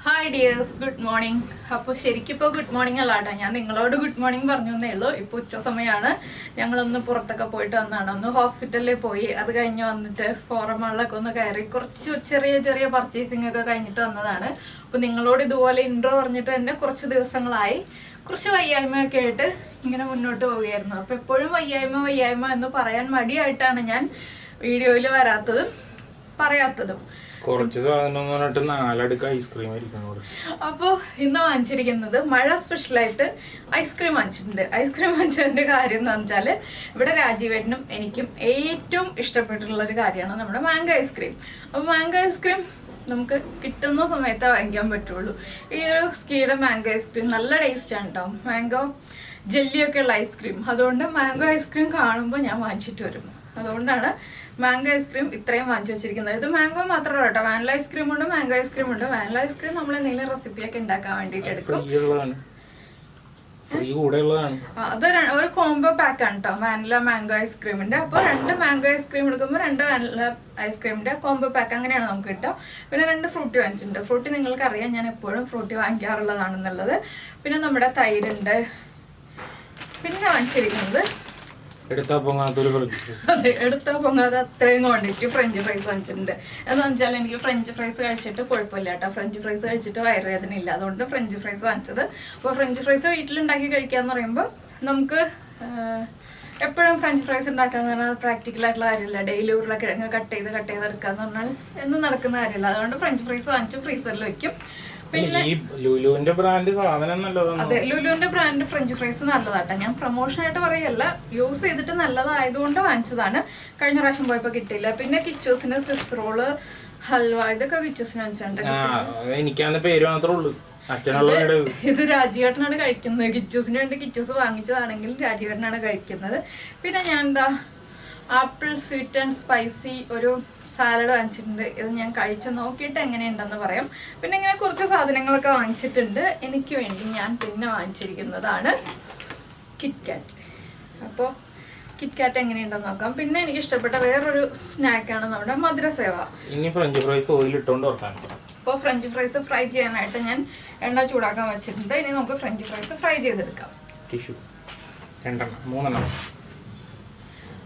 Hi dears, good morning. അപ്പോൾ ശരിക്കിപ്പോൾ good morning അല്ല കേട്ടോ, ഞാൻ നിങ്ങളോട് ഗുഡ് മോർണിംഗ് പറഞ്ഞു എന്നേ ഉള്ളൂ. ഇപ്പോൾ ഉച്ച സമയമാണ്. ഞങ്ങളൊന്ന് പുറത്തൊക്കെ പോയിട്ട് വന്നതാണ്. ഒന്ന് ഹോസ്പിറ്റലിൽ പോയി, അത് കഴിഞ്ഞ് വന്നിട്ട് ഫോറം മാളിലൊക്കെ ഒന്ന് കയറി കുറച്ച് ചെറിയ ചെറിയ പർച്ചേസിംഗ് ഒക്കെ കഴിഞ്ഞിട്ട് വന്നതാണ്. അപ്പോൾ നിങ്ങളോട് ഇതുപോലെ ഇൻട്രോ പറഞ്ഞിട്ട് തന്നെ കുറച്ച് ദിവസങ്ങളായി. കുറച്ച് വയ്യായ്മയൊക്കെ ആയിട്ട് ഇങ്ങനെ മുന്നോട്ട് പോവുകയായിരുന്നു. അപ്പോൾ എപ്പോഴും വയ്യായ്മ എന്ന് പറയാൻ മടിയായിട്ടാണ് ഞാൻ വീഡിയോയിൽ വരാത്തതും പറയാത്തതും. കുറച്ച് സാധനം പറഞ്ഞിട്ട് 4 അടുക്ക് ഐസ്ക്രീം ആയിരിക്കും. അപ്പോൾ ഇന്ന് വാങ്ങിച്ചിരിക്കുന്നത് മഴ സ്പെഷ്യലായിട്ട് ഐസ്ക്രീം വാങ്ങിച്ചിട്ടുണ്ട്. ഐസ്ക്രീം വാങ്ങിച്ചതിന്റെ കാര്യം എന്ന് വെച്ചാൽ ഇവിടെ രാജീവേട്ടനും എനിക്കും ഏറ്റവും ഇഷ്ടപ്പെട്ടിട്ടുള്ള ഒരു കാര്യമാണ് നമ്മുടെ മാംഗോ ഐസ്ക്രീം. അപ്പോൾ മാംഗോ ഐസ്ക്രീം നമുക്ക് കിട്ടുന്ന സമയത്തേ വാങ്ങിക്കാൻ പറ്റുള്ളൂ. ഈ ഒരു സ്കീയുടെ മാംഗോ ഐസ്ക്രീം നല്ല ടേസ്റ്റാണ് കേട്ടോ. മാംഗോ ജെല്ലിയൊക്കെ ഉള്ള ഐസ്ക്രീം, അതുകൊണ്ട് മാംഗോ ഐസ്ക്രീം കാണുമ്പോൾ ഞാൻ വാങ്ങിച്ചിട്ട് വരും. അതുകൊണ്ടാണ് മാംഗോ ഐസ്ക്രീം ഇത്രയും വാങ്ങിച്ചു വെച്ചിരിക്കുന്നത്. ഇത് മാംഗോ മാത്രമല്ല കേട്ടോ, വാനില ഐസ്ക്രീം ഉണ്ട്, മാംഗോ ഐസ്ക്രീം ഉണ്ട്. വാനില ഐസ്ക്രീം നമ്മൾ എന്തെങ്കിലും റെസിപ്പിയൊക്കെ ഉണ്ടാക്കാൻ വേണ്ടിയിട്ട് എടുക്കും. അത് ഒരു കോംബോ പാക്ക് ആണ് കേട്ടോ, വാനില മാംഗോ ഐസ്ക്രീമിന്റെ. അപ്പോൾ 2 മാംഗോ ഐസ്ക്രീം എടുക്കുമ്പോൾ 2 വാനില ഐസ്ക്രീമിന്റെ കോംബോ പാക്ക് അങ്ങനെയാണ് നമുക്ക് കിട്ടുക. പിന്നെ 2 ഫ്രൂട്ടി വാങ്ങിച്ചിട്ടുണ്ട്. ഫ്രൂട്ടി നിങ്ങൾക്ക് അറിയാം, ഞാൻ എപ്പോഴും ഫ്രൂട്ടി വാങ്ങിക്കാറുള്ളതാണെന്നുള്ളത്. പിന്നെ നമ്മുടെ തൈരുണ്ട്. പിന്നെ വാങ്ങിച്ചിരിക്കുന്നത് അതെ, എടുത്താൽ പൊങ്ങാതെ അത്രയും ക്വാണ്ടിറ്റി ഫ്രഞ്ച് ഫ്രൈസ് വാങ്ങിച്ചിട്ടുണ്ട്. എന്ന് വെച്ചാൽ എനിക്ക് ഫ്രഞ്ച് ഫ്രൈസ് കഴിച്ചിട്ട് കുഴപ്പമില്ല കേട്ടോ. ഫ്രഞ്ച് ഫ്രൈസ് കഴിച്ചിട്ട് വയറുവേദന ഇല്ല, അതുകൊണ്ട് ഫ്രഞ്ച് ഫ്രൈസ് വാങ്ങിച്ചത്. അപ്പോൾ ഫ്രഞ്ച് ഫ്രൈസ് വീട്ടിലുണ്ടാക്കി കഴിക്കാന്ന് പറയുമ്പോൾ നമുക്ക് എപ്പോഴും ഫ്രഞ്ച് ഫ്രൈസ് ഉണ്ടാക്കാന്ന് പറഞ്ഞാൽ പ്രാക്ടിക്കൽ ആയിട്ടുള്ള കാര്യമില്ല. ഡെയിലി ഉരുളക്കിഴങ്ങ് കട്ട് ചെയ്ത് എടുക്കാന്ന് പറഞ്ഞാൽ എന്നും നടക്കുന്ന കാര്യമില്ല. അതുകൊണ്ട് ഫ്രഞ്ച് ഫ്രൈസ് വാങ്ങിച്ച് ഫ്രീസറിൽ വെക്കും. പിന്നെ ലുലുവിന്റെ ബ്രാൻഡ് സാധനം നല്ലതാണ്. അതെ, ലുലുവിന്റെ ബ്രാൻഡ് ഫ്രഞ്ച് ഫ്രൈസ് നല്ലതാട്ടോ. ഞാൻ പ്രൊമോഷൻ ആയിട്ട് പറയല്ല, യൂസ് ചെയ്തിട്ട് നല്ലതായതുകൊണ്ട് വാങ്ങിച്ചതാണ്. കഴിഞ്ഞ പ്രാവശ്യം പോയപ്പോ കിട്ടിയില്ല. പിന്നെ കിച്ചൂസിന് സ്വിസ് റോള്, ഹൽവ, ഇതൊക്കെ കിച്ചൂസിന് വാങ്ങിച്ചിട്ടുണ്ട്. എനിക്കാണ് പേര് മാത്രമേ ഉള്ളൂ. ഇത് രാജീവേട്ടനാണ് കഴിക്കുന്നത്. കിച്ചൂസിന് വേണ്ടി കിച്ചൂസ് വാങ്ങിച്ചതാണെങ്കിൽ രാജീവേട്ടനാണ് കഴിക്കുന്നത്. പിന്നെ ഞാൻ എന്താ ആപ്പിൾ സ്വീറ്റ് ആൻഡ് സ്പൈസി ഒരു സാലഡ് വാങ്ങിച്ചിട്ടുണ്ട്. ഇത് ഞാൻ കഴിച്ച് നോക്കിയിട്ട് എങ്ങനെയുണ്ടെന്ന് പറയാം. പിന്നെ ഇങ്ങനെ കുറച്ച് സാധനങ്ങളൊക്കെ വാങ്ങിച്ചിട്ടുണ്ട്. എനിക്ക് വേണ്ടി ഞാൻ പിന്നെ വാങ്ങിച്ചിരിക്കുന്നതാണ് കിറ്റ്കാറ്റ്. അപ്പോൾ കിറ്റ്കാറ്റ് എങ്ങനെയുണ്ടെന്ന് നോക്കാം. പിന്നെ എനിക്ക് ഇഷ്ടപ്പെട്ട വേറൊരു സ്നാക്കാണ് നമ്മുടെ മധുരസേവ. ഇനി ഫ്രഞ്ച് ഫ്രൈസ് ഓയിൽ ഇട്ടുകൊണ്ട് അപ്പോൾ ഫ്രഞ്ച് ഫ്രൈസ് ഫ്രൈ ചെയ്യാനായിട്ട് ഞാൻ എണ്ണ ചൂടാക്കാൻ വെച്ചിട്ടുണ്ട്. ഇനി നമുക്ക് ഫ്രഞ്ച് ഫ്രൈസ് ഫ്രൈ ചെയ്തെടുക്കാം.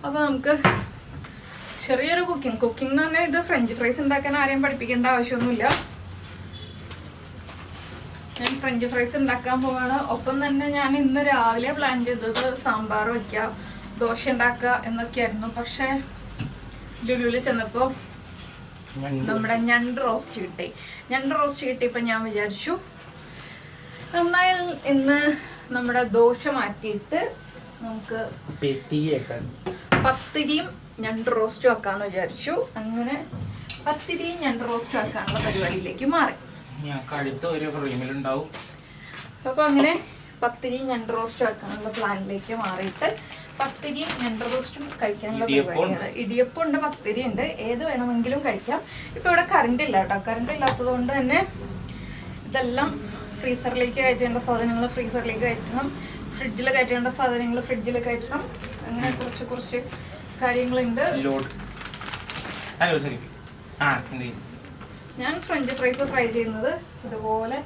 അപ്പോൾ നമുക്ക് ചെറിയൊരു കുക്കിംഗ് എന്ന് പറഞ്ഞാൽ ഇത് ഫ്രഞ്ച് ഫ്രൈസ് ഉണ്ടാക്കാൻ ആരെയും പഠിപ്പിക്കേണ്ട ആവശ്യമൊന്നുമില്ല. ഞാൻ ഫ്രഞ്ച് ഫ്രൈസ് ഉണ്ടാക്കാൻ പോവാണ്. ഒപ്പം തന്നെ ഞാൻ ഇന്ന് രാവിലെ പ്ലാൻ ചെയ്തത് സാമ്പാർ വയ്ക്കുക, ദോശ ഉണ്ടാക്കുക എന്നൊക്കെയായിരുന്നു. പക്ഷെ ലുലുവിൽ ചെന്നപ്പോൾ നമ്മുടെ ഞണ്ട് റോസ്റ്റ് കിട്ടിയപ്പോൾ ഞാൻ വിചാരിച്ചു എന്നാൽ ഇന്ന് നമ്മുടെ ദോശ മാറ്റിയിട്ട് നമുക്ക് പത്തിരിയും ഞണ്ട് റോസ്റ്റും ആക്കാന്ന് വിചാരിച്ചു. അങ്ങനെ പത്തിരിയും ഞണ്ട് റോസ്റ്റും ആക്കാനുള്ള പരിപാടിയിലേക്ക് മാറി. അപ്പൊ അങ്ങനെ പത്തിരിയും ഞണ്ട് റോസ്റ്റും ആക്കാനുള്ള പ്ലാനിലേക്ക് മാറിയിട്ട് പത്തിരിയും ഞണ്ട് റോസ്റ്റും കഴിക്കാനുള്ള പരിപാടിയാണ്. ഇടിയപ്പം ഉണ്ട്, പത്തിരി ഉണ്ട്, ഏത് വേണമെങ്കിലും കഴിക്കാം. ഇപ്പൊ ഇവിടെ കറണ്ട് ഇല്ല കേട്ടോ. കറണ്ട് ഇല്ലാത്തത് കൊണ്ട് തന്നെ ഇതെല്ലാം ഫ്രീസറിലേക്ക് കയറ്റേണ്ട സാധനങ്ങൾ ഫ്രീസറിലേക്ക് കയറ്റണം, ഫ്രിഡ്ജിൽ കയറ്റേണ്ട സാധനങ്ങൾ ഫ്രിഡ്ജിൽ കയറ്റണം. അങ്ങനെ കുറച്ച് കാര്യങ്ങളുണ്ട്. ഞാൻ ഫ്രഞ്ച് ഫ്രൈസ് ഫ്രൈ ചെയ്യുന്നത് ഇതുപോലെ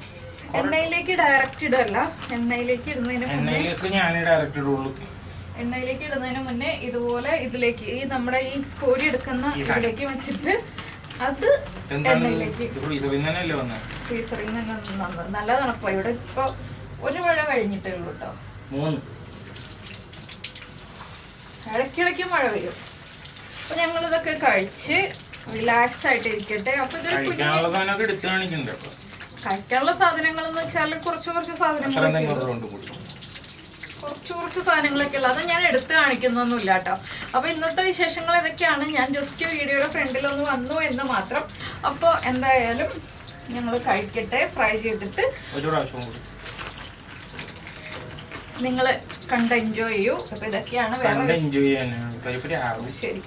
എണ്ണയിലേക്ക് ഡയറക്റ്റ് ഇടല്ല. എണ്ണയിലേക്ക് ഇടുന്നതിന് മുന്നേ ഇതുപോലെ ഇതിലേക്ക് ഈ നമ്മുടെ ഈ കോരി എടുക്കുന്ന ഇതിലേക്ക് വെച്ചിട്ട് അത് എണ്ണയിലേക്ക് ഫ്രീസറിൽ നിന്ന് വന്നത്. നല്ല തണുപ്പാണ് ഇവിടെ. ഇപ്പൊ ഒരു മഴ കഴിഞ്ഞിട്ടേ ഉള്ളൂ കേട്ടോ. ഇടയ്ക്കിടയ്ക്ക് മഴ വരും. അപ്പൊ ഞങ്ങൾ ഇതൊക്കെ കഴിച്ച് റിലാക്സ് ആയിട്ട് ഇരിക്കട്ടെ. അപ്പൊ ഇതൊരു കഴിക്കാനുള്ള സാധനങ്ങൾ എന്ന് വെച്ചാൽ കുറച്ച് സാധനങ്ങളൊക്കെ ഉള്ളത് അത് ഞാൻ എടുത്ത് കാണിക്കുന്നൊന്നുമില്ല കേട്ടോ. അപ്പൊ ഇന്നത്തെ വിശേഷങ്ങൾ ഇതൊക്കെയാണ്. ഞാൻ ജസ്റ്റ് വീഡിയോയുടെ ഫ്രണ്ടിലൊന്ന് വന്നു എന്ന് മാത്രം. അപ്പോൾ എന്തായാലും ഞങ്ങൾ കഴിക്കട്ടെ, ഫ്രൈ ചെയ്തിട്ട് നിങ്ങൾ കണ്ട് എൻജോയ് ചെയ്യൂ. അപ്പൊ ഇതൊക്കെയാണ് ശരി.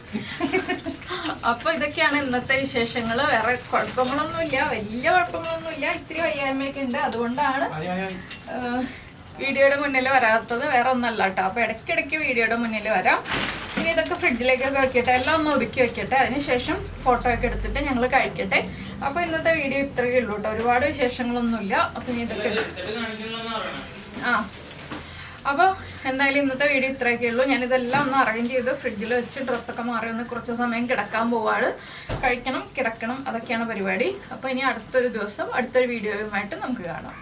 അപ്പൊ ഇതൊക്കെയാണ് ഇന്നത്തെ വിശേഷങ്ങൾ. വേറെ കുഴപ്പങ്ങളൊന്നുമില്ല, വലിയ കുഴപ്പങ്ങളൊന്നുമില്ല. ഇത്തിരി വയ്യായ്മയൊക്കെ ഉണ്ട്, അതുകൊണ്ടാണ് വീഡിയോയുടെ മുന്നിൽ വരാത്തത്. വേറെ ഒന്നല്ല കേട്ടോ. അപ്പൊ ഇടയ്ക്കിടയ്ക്ക് വീഡിയോയുടെ മുന്നിൽ വരാം. ഇനി ഇതൊക്കെ ഫ്രിഡ്ജിലേക്കൊക്കെ വെക്കട്ടെ, എല്ലാം ഒന്ന് ഒതുക്കി വെക്കട്ടെ. അതിനുശേഷം ഫോട്ടോ ഒക്കെ എടുത്തിട്ട് ഞങ്ങൾ കഴിക്കട്ടെ. അപ്പോൾ ഇന്നത്തെ വീഡിയോ ഇത്രയേ ഉള്ളൂ കേട്ടോ, ഒരുപാട് വിശേഷങ്ങളൊന്നുമില്ല. അപ്പോൾ ഇനി ഇതൊക്കെ അപ്പോൾ എന്തായാലും ഇന്നത്തെ വീഡിയോ ഇത്രയൊക്കെ ഉള്ളൂ. ഞാനിതെല്ലാം ഒന്ന് അറേഞ്ച് ചെയ്ത് ഫ്രിഡ്ജിൽ വെച്ച് ഡ്രസ്സൊക്കെ മാറി ഒന്ന് കുറച്ച് സമയം കിടക്കാൻ പോവാണ്. കഴിക്കണം, കിടക്കണം, അതൊക്കെയാണ് പരിപാടി. അപ്പോൾ ഇനി അടുത്തൊരു ദിവസം അടുത്തൊരു വീഡിയോയുമായിട്ട് നമുക്ക് കാണാം.